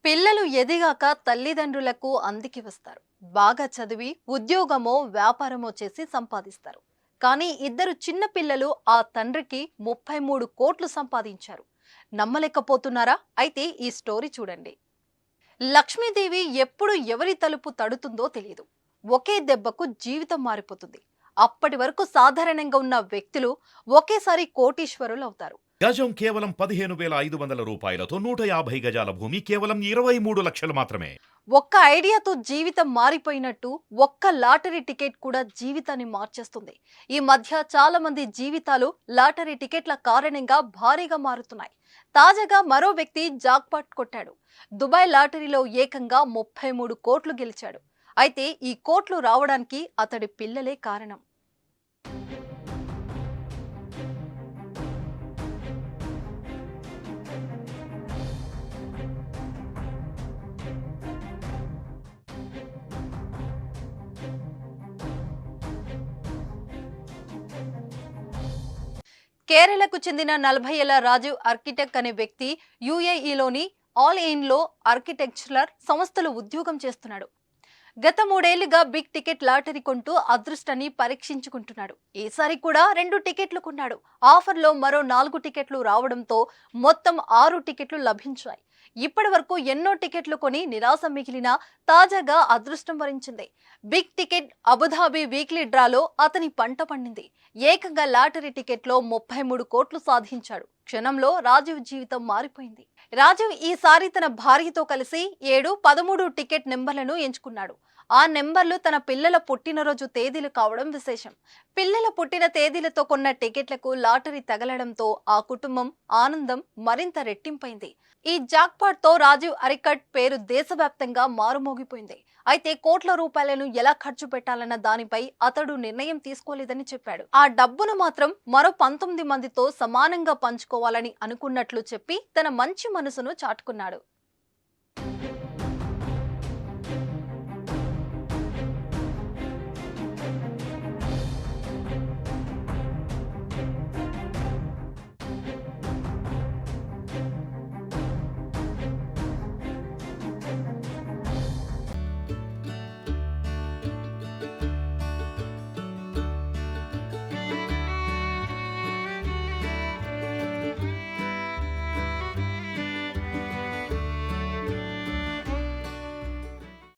పిల్లలు ఎదిగాక తల్లిదండ్రులకు అందికి వస్తారు. బాగా చదివి ఉద్యోగమో వ్యాపారమో చేసి సంపాదిస్తారు. కానీ ఇద్దరు చిన్న పిల్లలు ఆ తండ్రికి 33 కోట్లు సంపాదించారు. నమ్మలేకపోతున్నారా? అయితే ఈ స్టోరీ చూడండి. లక్ష్మీదేవి ఎప్పుడు ఎవరి తలుపు తడుతుందో తెలియదు. ఒకే దెబ్బకు జీవితం మారిపోతుంది. అప్పటి వరకు సాధారణంగా ఉన్న వ్యక్తులు ఒకేసారి కోటీశ్వరులు అవుతారు. గజం కేవలం 15,500 రూపాయలతో 150 గజాల భూమి కేవలం 23 లక్షలు మాత్రమే. ఒక్క ఐడియాతో జీవితం మారిపోయినట్టు ఒక్క లాటరీ టికెట్ కూడా జీవితాన్ని మార్చేస్తుంది. ఈ మధ్య చాలా మంది జీవితాలు లాటరీ టికెట్ల కారణంగా భారీగా మారుతున్నాయి. తాజాగా మరో వ్యక్తి జాక్పాట్ కొట్టాడు. దుబాయ్ లాటరీలో ఏకంగా 33 కోట్లు గెలిచాడు. అయితే ఈ కోట్లు రావడానికి అతడి పిల్లలే కారణం. కేరళకు చెందిన 40 ఏళ్ల రాజీవ్ ఆర్కిటెక్ట్ అనే వ్యక్తి యుఏఈలోని ఆల్ ఇన్లో ఆర్కిటెక్చరల్ సంస్థలో ఉద్యోగం చేస్తున్నాడు. గత 3 ఏళ్లుగా బిగ్ టికెట్ లాటరీ కొంటూ అదృష్టాన్ని పరీక్షించుకుంటున్నాడు. ఈసారి కూడా 2 టికెట్లు కొన్నాడు. ఆఫర్లో మరో 4 టికెట్లు రావడంతో మొత్తం 6 టికెట్లు లభించాయి. ఇప్పటి వరకు ఎన్నో టికెట్లు కొని నిరాశ మిగిలిన తాజాగా అదృష్టం వరించింది. బిగ్ టికెట్ అబుధాబి వీక్లీ డ్రాలో అతని పంట పండింది. ఏకంగా లాటరీ టికెట్లో 33 కోట్లు సాధించాడు. క్షణంలో రాజీవ్ జీవితం మారిపోయింది. రాజీవ్ ఈసారి తన భార్యతో కలిసి 7, 13 టికెట్ నెంబర్లను ఎంచుకున్నాడు. ఆ నెంబర్లు తన పిల్లల పుట్టినరోజు తేదీలు కావడం విశేషం. పిల్లల పుట్టిన తేదీలతో కొన్న టికెట్లకు లాటరీ తగలడంతో ఆ కుటుంబం ఆనందం మరింత రెట్టింపైంది. ఈ జాక్పాట్ తో రాజీవ్ అరికట్ పేరు దేశవ్యాప్తంగా మారుమోగిపోయింది. అయితే కోట్ల రూపాయలను ఎలా ఖర్చు పెట్టాలన్న దానిపై అతడు నిర్ణయం తీసుకోలేదని చెప్పాడు. ఆ డబ్బును మాత్రం మరో 19 మందితో సమానంగా పంచుకోవాలని అనుకున్నట్లు చెప్పి తన మంచి మనసును చాటుకున్నాడు.